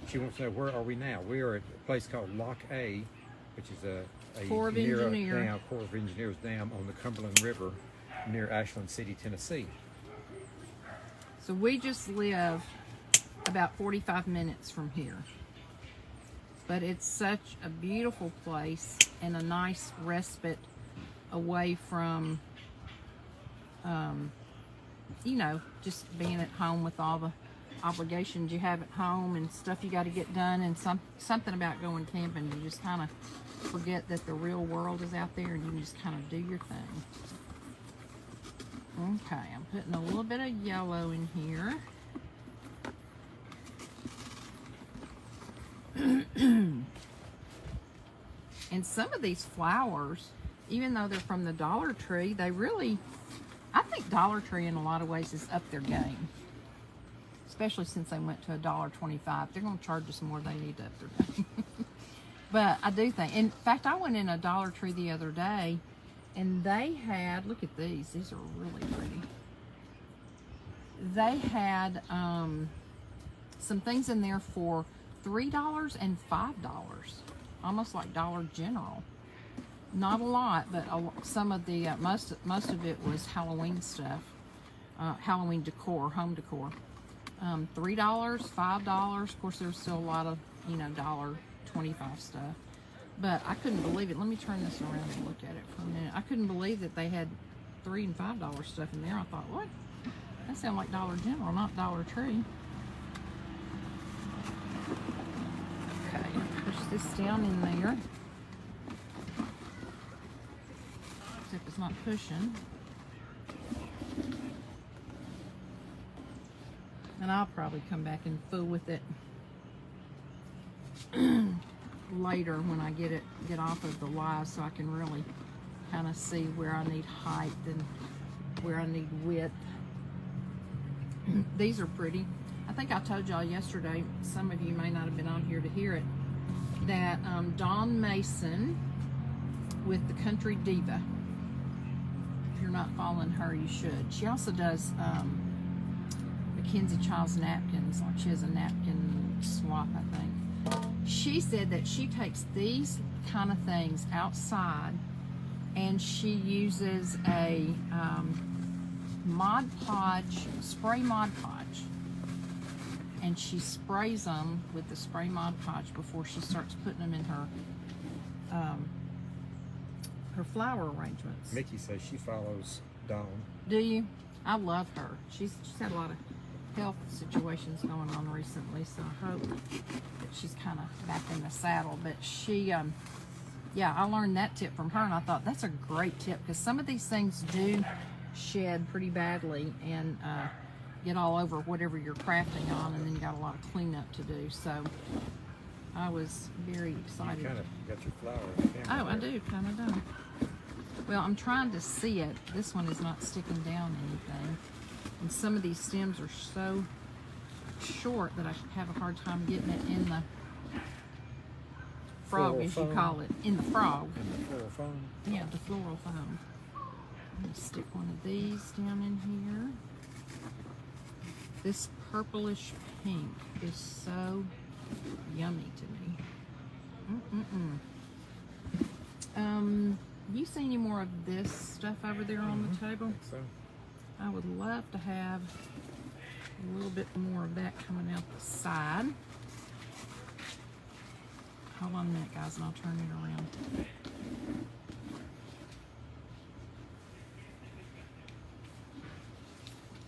She wants to know, where are we now? We are at a place called Lock A, which is a Corps of near Engineer. a dam, Corps of Engineers dam on the Cumberland River near Ashland City, Tennessee. So we just live about 45 minutes from here. But it's such a beautiful place and a nice respite away from, you know, just being at home with all the obligations you have at home and stuff you got to get done, and something about going camping. You just kind of forget that the real world is out there and you can just kind of do your thing. Okay, I'm putting a little bit of yellow in here. And some of these flowers, even though they're from the Dollar Tree, they really, I think Dollar Tree in a lot of ways is up their game. Especially since they went to $1.25. They're going to charge us more than they need to up their game. But I do think, in fact, I went in a Dollar Tree the other day and they had, look at these are really pretty. They had some things in there for $3 and $5, almost like Dollar General. Not a lot, but some of the most of it was Halloween stuff, Halloween decor, home decor. $3, $5. Of course, there's still a lot of, you know, $1.25 stuff. But I couldn't believe it. Let me turn this around and look at it for a minute. I couldn't believe that they had $3 and $5 stuff in there. I thought, what? That sounds like Dollar General, not Dollar Tree. Okay, push this down in there. Except it's not pushing. And I'll probably come back and fool with it later when I get off of the live, so I can really kind of see where I need height and where I need width. These are pretty. I think I told y'all yesterday, some of you may not have been on here to hear it, that Dawn Mason with the Country Diva, if you're not following her, you should. She also does Mackenzie Child's napkins, like she has a napkin swap, I think. She said that she takes these kind of things outside and she uses a Mod Podge, spray Mod Podge, and she sprays them with the spray Mod Podge before she starts putting them in her flower arrangements. Mickey says she follows Dawn. Do you? I love her. She's had a lot of health situations going on recently, so I hope that she's kind of back in the saddle. But she, yeah, I learned that tip from her, and I thought that's a great tip, because some of these things do shed pretty badly and get all over whatever you're crafting on, and then you got a lot of cleanup to do. So I was very excited. You kind of got your flower in the camera. Oh, I do, kind of do. Well, I'm trying to see it. This one is not sticking down anything. And some of these stems are so short that I have a hard time getting it in the frog, Floral as you foam. call it. In the frog. And the floral foam. Yeah, the floral foam. I'm going to stick one of these down in here. This purplish pink is so yummy to me. You see any more of this stuff over there on the table? I think so. I would love to have a little bit more of that coming out the side. Hold on a minute, guys, and I'll turn it around.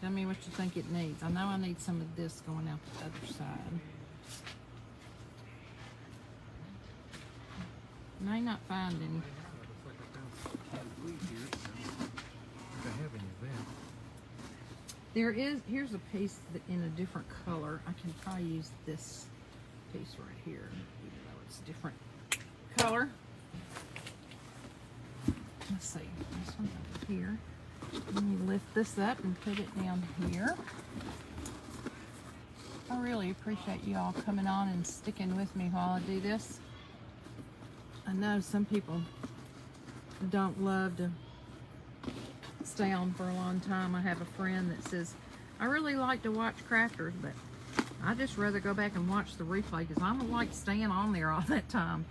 Tell me what you think it needs. I know I need some of this going out the other side. May not find any. There is, here's a piece that in a different color. I can probably use this piece right here, even though it's a different color. Let's see, this one over here. Let me lift this up and put it down here. I really appreciate you all coming on and sticking with me while I do this. I know some people don't love to stay on for a long time. I have a friend that says, I really like to watch crafters, but I just rather go back and watch the replay because I don't like staying on there all that time.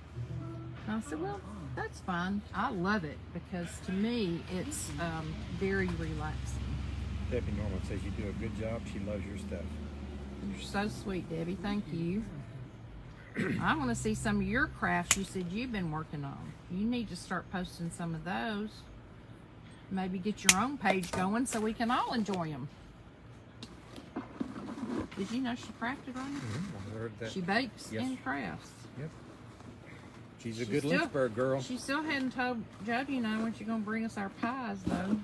And I said, well, that's fine. I love it because to me, it's very relaxing. Debbie Norman says you do a good job. She loves your stuff. You're so sweet, Debbie. Thank you. I want to see some of your crafts you said you've been working on. You need to start posting some of those. Maybe get your own page going so we can all enjoy them. Did you know she crafted on it? I heard that. She bakes Yes. and crafts. Yep. She's a good Lynchburg girl. She still hadn't told Jody when she's going to bring us our pies, though.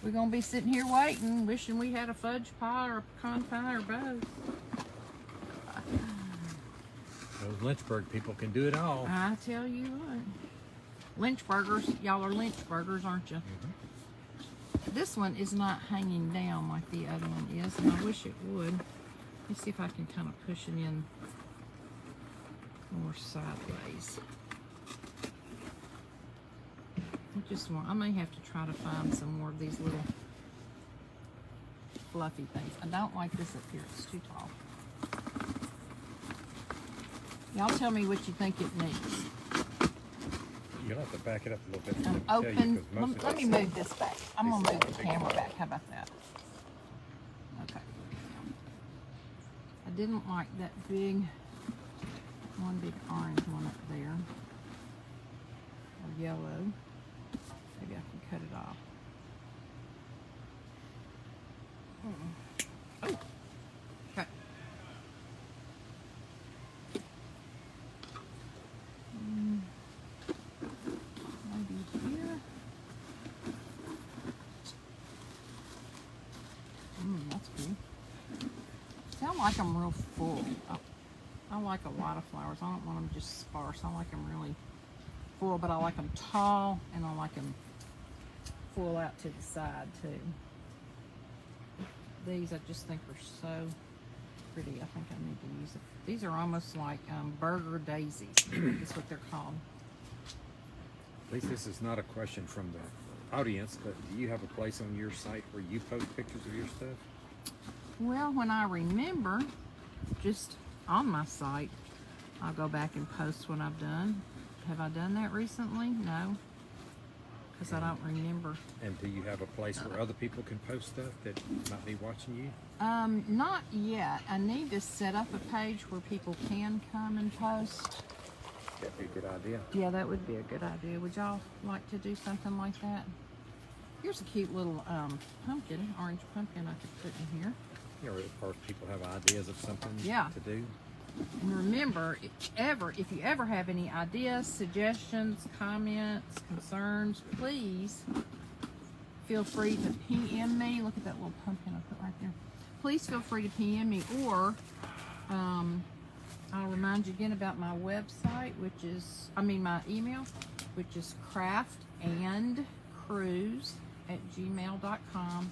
We're going to be sitting here waiting, wishing we had a fudge pie or a pecan pie or both. Those Lynchburg people can do it all. I tell you what. Lynchburgers, y'all are Lynchburgers, aren't you? This one is not hanging down like the other one is, and I wish it would. Let me see if I can kind of push it in more sideways. I may have to try to find some more of these little fluffy things. I don't like this up here, it's too tall. Y'all tell me what you think it needs. You'll have to back it up a little bit. Open. Let me move this back. I'm going to move the camera back. How about that? Okay. I didn't like that one big orange one up there. Or yellow. Maybe I can cut it off. Oh. Okay. Maybe here. That's good. Sound like I'm real full. I like a lot of flowers. I don't want them just sparse. I like them really full, but I like them tall, and I like them full out to the side too. These I just think are so pretty. I think I need to use it. These are almost like burger daisies. That's what they're called. At least this is not a question from the audience, but do you have a place on your site where you post pictures of your stuff? Well, when I remember, just on my site, I'll go back and post what I've done. Have I done that recently? No, because I don't remember. And do you have a place where other people can post stuff that might be watching you? Not yet. I need to set up a page where people can come and post. That'd be a good idea. Yeah, that would be a good idea. Would y'all like to do something like that? Here's a cute little pumpkin, orange pumpkin I could put in here. You know, or if people have ideas of something to do. And remember, if you ever have any ideas, suggestions, comments, concerns, please feel free to PM me. Look at that little pumpkin I put right there. Please feel free to PM me, or I'll remind you again about my website, my email, which is craftandcruise@gmail.com.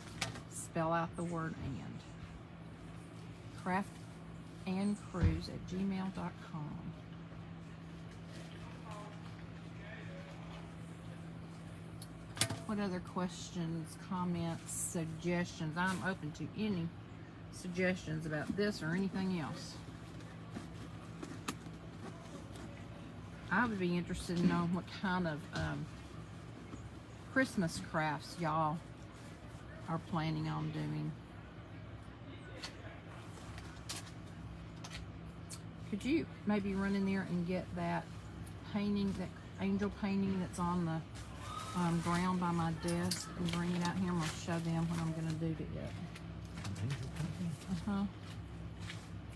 Spell out the word and. craftandcruise@gmail.com. What other questions, comments, suggestions? I'm open to any suggestions about this or anything else. I would be interested in knowing what kind of Christmas crafts y'all are planning on doing. Could you maybe run in there and get that painting, that angel painting that's on the ground by my desk, and bring it out here? I'm going to show them what I'm going to do to it.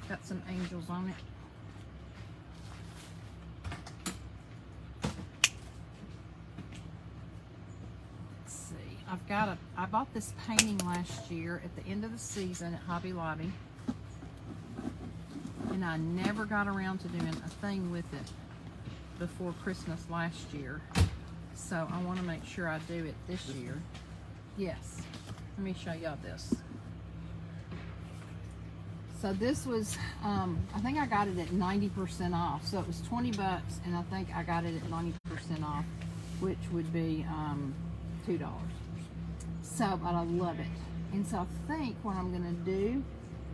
Got some angels on it. Let's see. I bought this painting last year at the end of the season at Hobby Lobby. And I never got around to doing a thing with it before Christmas last year. So I want to make sure I do it this year. Yes. Let me show y'all this. So this was, I think I got it at 90% off. So it was 20 bucks, and I think I got it at 90% off, which would be $2. So, but I love it. And so I think what I'm gonna do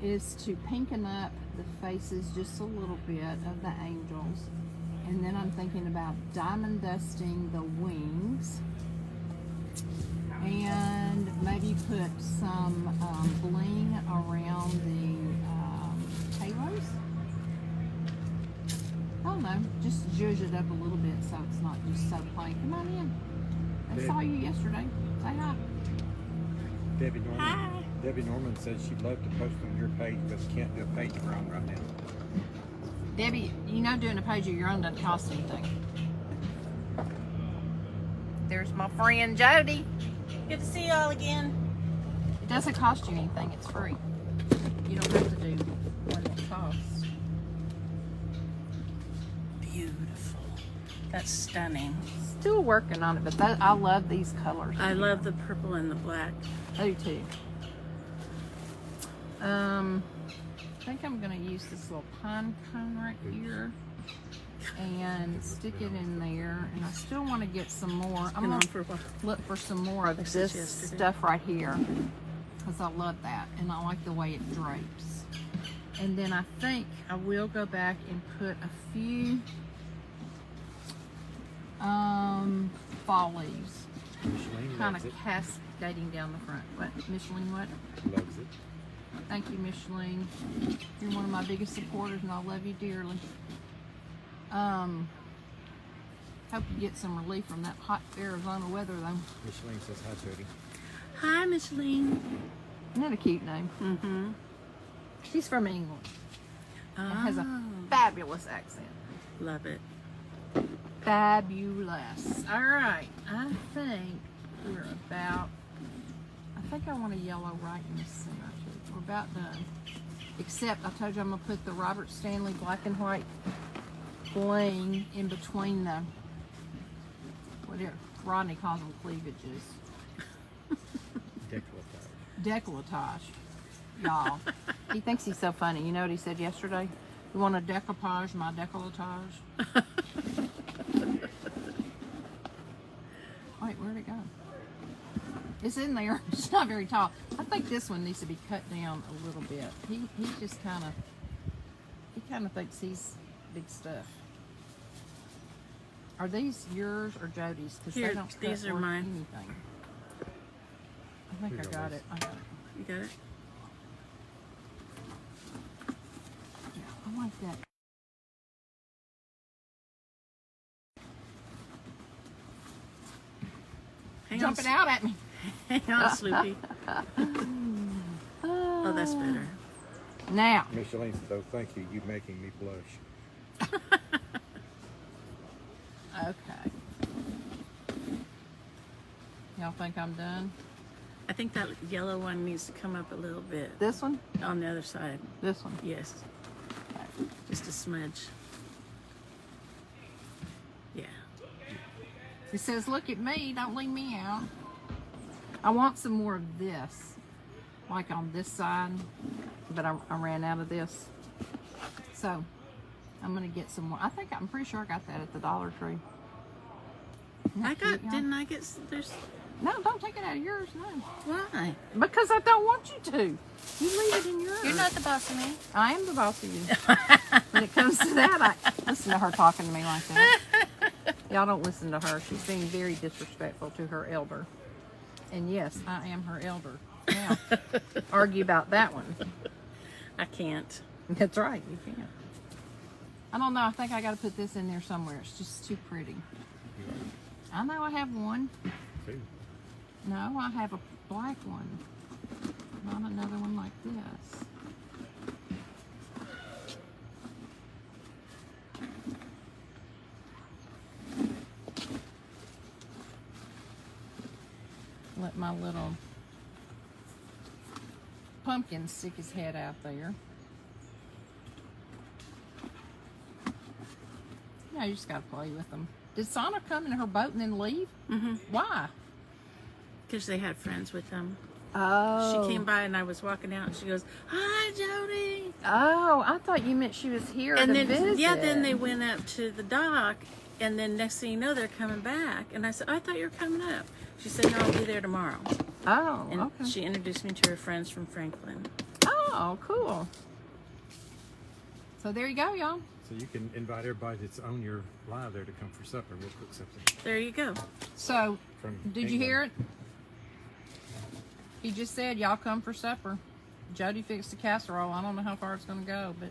is to pinken up the faces just a little bit of the angels. And then I'm thinking about diamond dusting the wings. And maybe put some bling around the halos. I don't know, just zhuzh it up a little bit so it's not just so plain. Come on in. I saw you yesterday. Say hi. Debbie Norman says she'd love to post on your page, but can't do a page of her own right now. Debbie, you know doing a page of your own doesn't cost anything. There's my friend Jody. Good to see y'all again. It doesn't cost you anything, it's free. You don't have to do what it costs. Beautiful. That's stunning. Still working on it, but I love these colors. I love the purple and the black. I do too. I think I'm gonna use this little pine cone right here and stick it in there. And I still want to get some more. I'm gonna look for some more of this stuff right here because I love that and I like the way it drapes. And then I think I will go back and put a few fall leaves, kind of cascading down the front. What, Micheline? What? Loves it. Thank you, Micheline. You're one of my biggest supporters, and I love you dearly. Hope you get some relief from that hot Arizona weather, though. Micheline says hi, Jody. Hi, Micheline. Isn't that a cute name? Mm-hmm. She's from England. Oh, And has a fabulous accent. love it. Fabulous. All right. I think we're about... I think I want a yellow right in the center, too. We're about done. Except I told you I'm going to put the Robert Stanley black and white bling in between the, whatever Rodney calls them, cleavages. Decolletage. Y'all. He thinks he's so funny. You know what he said yesterday? You want to decoupage my decolletage? Wait, where'd it go? It's in there. It's not very tall. I think this one needs to be cut down a little bit. He just kind of thinks he's big stuff. Are these yours or Jody's? Because they don't cut these are worth mine. anything. I think I got it. I got it. You got it? Yeah, I like that. Jumping out at me. Hang on, Sloopy. Oh, that's better. Now. Micheline says, oh, thank you. You're making me blush. Okay. Y'all think I'm done? I think that yellow one needs to come up a little bit This one? on the other side. This one? Yes. Okay. Just a smudge. Yeah. He says, look at me, don't leave me out. I want some more of this, like on this side, but I ran out of this. So I'm gonna get some more. I'm pretty sure I got that at the Dollar Tree. Didn't I get, there's No, don't take it out of yours, no. Why? Because I don't want you to. You leave it in yours. You're not the boss of me. I am the boss of you. When it comes to that, I listen to her talking to me like that. Y'all don't listen to her. She's being very disrespectful to her elder. And yes, I am her elder. Now, argue about that one. I can't. That's right, you can't. I don't know. I think I got to put this in there somewhere. It's just too pretty. I know I have one. Two. No, I have a black one. Not another one like this. Let my little pumpkin stick his head out there. Yeah, you just gotta play with them. Did Sana come in her boat and then leave? Mm-hmm. Why? Because they had friends with them. Oh. She came by and I was walking out and she goes, "Hi, Jody." Oh, I thought you meant she was here And to then, visit. yeah, then they went up to the dock, and then next thing you know, they're coming back. And I said, "I thought you were coming up." She said, "No, I'll be there tomorrow." Oh, And okay. she introduced me to her friends from Franklin. Oh, cool. So there you go, y'all. So you can invite everybody that's on your live there to come for supper. We'll cook something There you go. So, from did you hear it? He just said, y'all come for supper. Jody fixed the casserole. I don't know how far it's going to go, but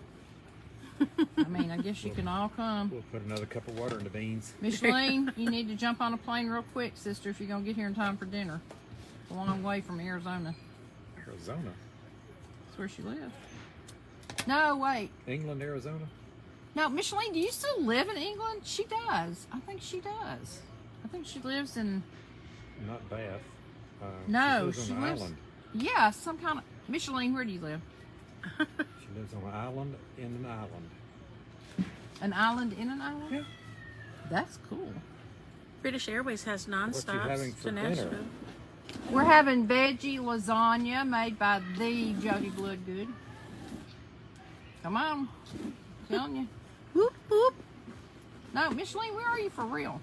I mean, I guess you can all come. We'll put another cup of water in the beans. Micheline, you need to jump on a plane real quick, sister, if you're going to get here in time for dinner. It's a long way from Arizona. Arizona? That's where she lives. No, wait. England, Arizona? No, Micheline, do you still live in England? She does. I think she does. I think she lives in... Not Bath. No, she lives she on an lives... island. Yeah, some kind of... Micheline, where do you live? She lives on an island in an island. An island in an island? Yeah. That's cool. British Airways has What you having nonstops for to dinner? Nashville. We're having veggie lasagna made by the Jody Bloodgood. Come on. I'm telling you. Whoop, whoop. No, Micheline, where are you for real?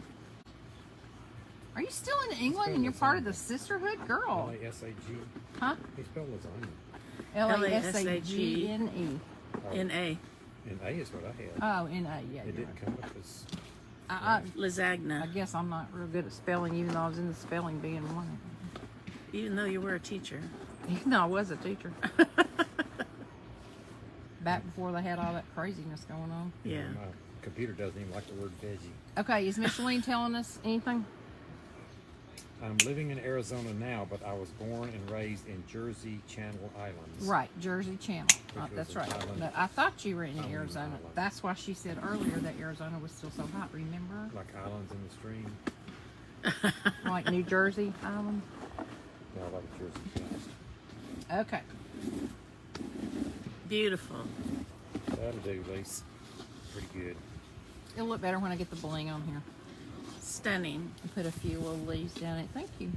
Are you still in England and you're part of the sisterhood? Girl. L-A-S-A-G. Huh? He spelled lasagna. L-A-S-A-G-N-E. N-A. And A is what I had. Oh, N-A, yeah. It didn't come up as... I Lasagna. guess I'm not real good at spelling, even though I was in the spelling bee in one. Even though you were a teacher. No, I was a teacher. Back before they had all that craziness going on. Yeah. My computer doesn't even like the word veggie. Okay, is Micheline telling us anything? I'm living in Arizona now, but I was born and raised in Jersey Channel Islands. Right, Jersey Channel. Which was That's an right. island. But I thought you were in Island, Arizona. island. That's why she said earlier that Arizona was still so hot, remember? Like islands in the stream. Like New Jersey Island. No, like Jersey Coast. Okay. Beautiful. That'll do, Lise. Pretty good. It'll look better when I get the bling on here. Stunning. And put a few little leaves down it. Thank you.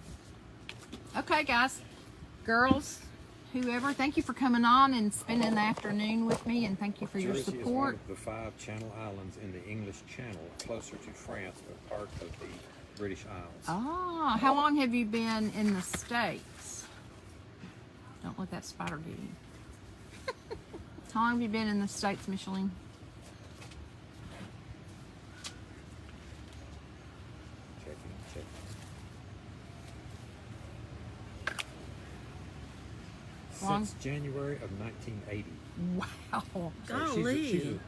Okay, guys. Girls, whoever, thank you for coming on and spending the afternoon with me, and thank you for your Jersey is one support. of the 5 Channel Islands in the English Channel, closer to France, but part of the British Isles. Ah, how long have you been in the States? Don't let that spider get you. How long have you been in the States, Micheline? Checking. Long? Since January of 1980. Wow. So Golly.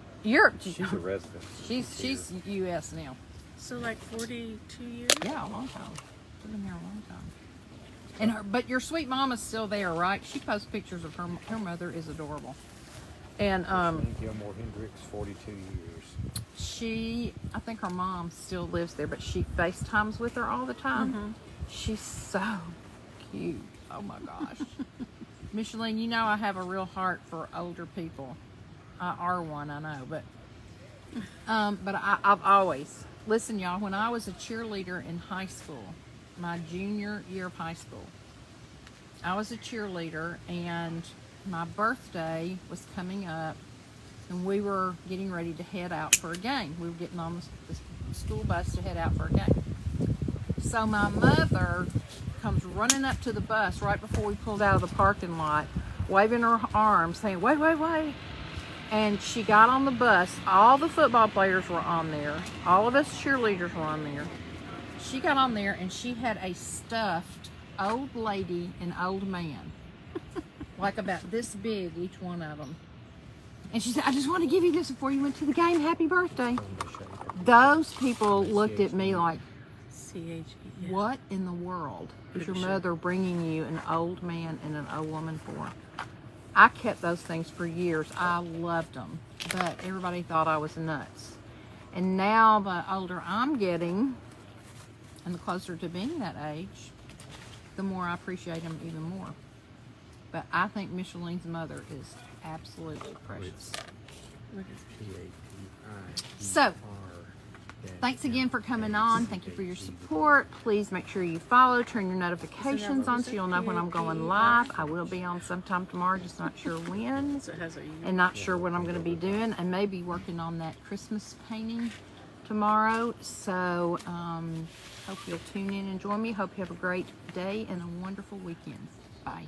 She's a resident. She's U.S. now. So like 42 years? Yeah, a long time. She's been here a long time. And but your sweet mama's still there, right? She posts pictures of her. Her mother is adorable. And Gilmore Hendricks, 42 years. I think her mom still lives there, but she FaceTimes with her all the time. Mm-hmm. She's so cute. Oh my gosh. Micheline, you know I have a real heart for older people. I are one, I know, but I've always, listen y'all, when I was a cheerleader in high school, my junior year of high school, I was a cheerleader and my birthday was coming up and we were getting ready to head out for a game. We were getting on the school bus to head out for a game. So my mother comes running up to the bus right before we pulled out of the parking lot, waving her arms, saying, wait, wait, wait. And she got on the bus. All the football players were on there. All of us cheerleaders were on there. She got on there and she had a stuffed old lady and old man. Like about this big, each one of them. And she said, I just want to give you this before you went to the game. Happy birthday. Those people looked at me like, CHE. Yeah. what in the world is your mother bringing you an old man and an old woman for? I kept those things for years. I loved them, but everybody thought I was nuts. And now the older I'm getting, and the closer to being that age, the more I appreciate them even more. But I think Micheline's mother is absolutely precious. So, thanks again for coming on. Thank you for your support. Please make sure you follow, turn your notifications on so you'll know when I'm going live. I will be on sometime tomorrow, just not sure when. And not sure what I'm going to be doing. I may be working on that Christmas painting tomorrow. So, hope you'll tune in and join me. Hope you have a great day and a wonderful weekend. Bye.